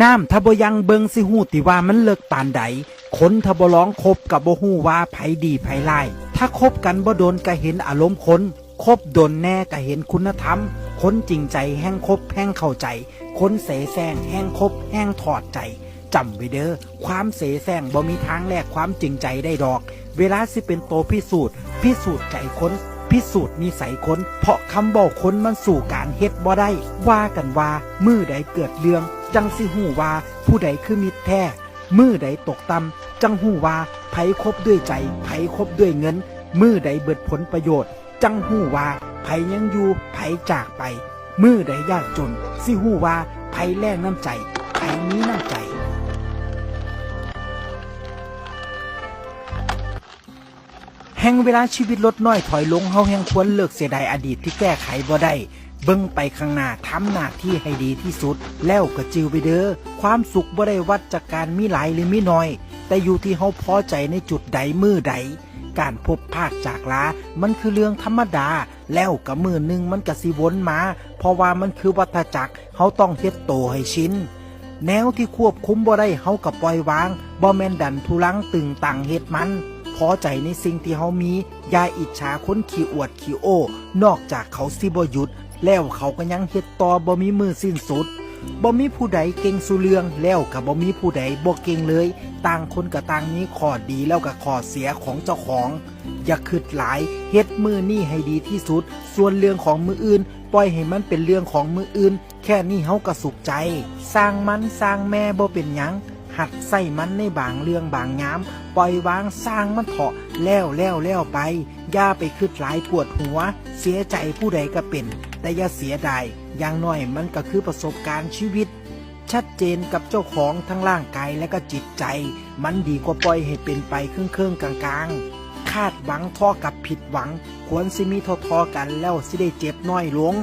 น้ำถ้าบ่ยังเบิงสิฮู้ติว่ามันเลิกปานใดคนถ้าบ่ร้องคบกับบ่ฮู้ว่าไผดีไผร้ายถ้าคบกันบ่โดนก็เห็นอารมณ์คนคบโดนแน่ก็เห็นคุณธรรมคนจริงใจแห่งคบแห่งเข้าใจคนเสแสร้งแห่งคบแห่งถอดใจจำไว้เด้อความเสแสร้งบ่มีทางแลกความจริงใจได้ดอกเวลาสิเป็นโตพิสูจน์ใจคนพิสูจน์นิสัยคนเพราะคำบอกคนมันสู่การเฮ็ดบ่ได้ว่ากันว่ามือใดเกิดเรื่องจังสิฮู้ว่าผู้ใดคือมิตรแท้มือใดตกต่ำจังฮู้ว่าไผคบด้วยใจไผคบด้วยเงินมือใดเบิดผลประโยชน์จังฮู้ว่าไผยังอยู่ไผจากไปมือใดยากจนสิฮู้ว่าไผแลกน้ำใจไผมีน้ำใจแห่งเวลาชีวิตลดน้อยถอยลงเฮาแห่งควรเลิกเสียดายอดีตที่แก้ไขบ่ได้เบิ่งไปข้างหน้าทำหน้าที่ให้ดีที่สุดแล้วก็จิวไปเด้อความสุขบ่ได้วัดจากการมีหลายหรือมีน้อยแต่อยู่ที่เฮาพอใจในจุดใดมือใดการพบพากจากลามันคือเรื่องธรรมดาแล้วก็มือนึงมันก็สิวนมาเพราะว่ามันคือวัฏจักรเฮาต้องเฮ็ดโตให้ชินแนวที่ควบคุมบ่ได้เฮาก็ปล่อยวางบ่แม่นดันทุลังตึงตังเฮ็ดมันพอใจในสิ่งที่เฮามีอย่าอิจฉาคนขี้อวดขี้โอ้นอกจากเขาสิบ่หยุดแล้วเขาก็ยังเฮ็ดต่อบ่มีมือสิ้นสุดบ่มีผู้ใดเก่งสู่เรื่องแล้วก็บ่มีผู้ใดบ่เก่งเลยต่างคนก็ต่างมีข้อดีแล้วก็ข้อเสียของเจ้าของอย่าคิดหลายเฮ็ดมือนี่ให้ดีที่สุดส่วนเรื่องของมืออื่นปล่อยให้มันเป็นเรื่องของมืออื่นแค่นี้เฮาก็สุขใจสร้างมันสร้างแม่บ่เป็นหยังหัดใส่มันในบางเรื่องบางยามปล่อยวางสร้างมันเถาะแล้วไปอย่าไปคิดหลายปวดหัวเสียใจผู้ใดก็เป็นแต่อย่าเสียดายอย่างน้อยมันก็คือประสบการณ์ชีวิตชัดเจนกับเจ้าของทั้งร่างกายและก็จิตใจมันดีกว่าปล่อยให้เป็นไปครึ่งกลางคาดหวังท่อกับผิดหวังควรสิมีทอกันแล้วสิได้เจ็บน้อยลง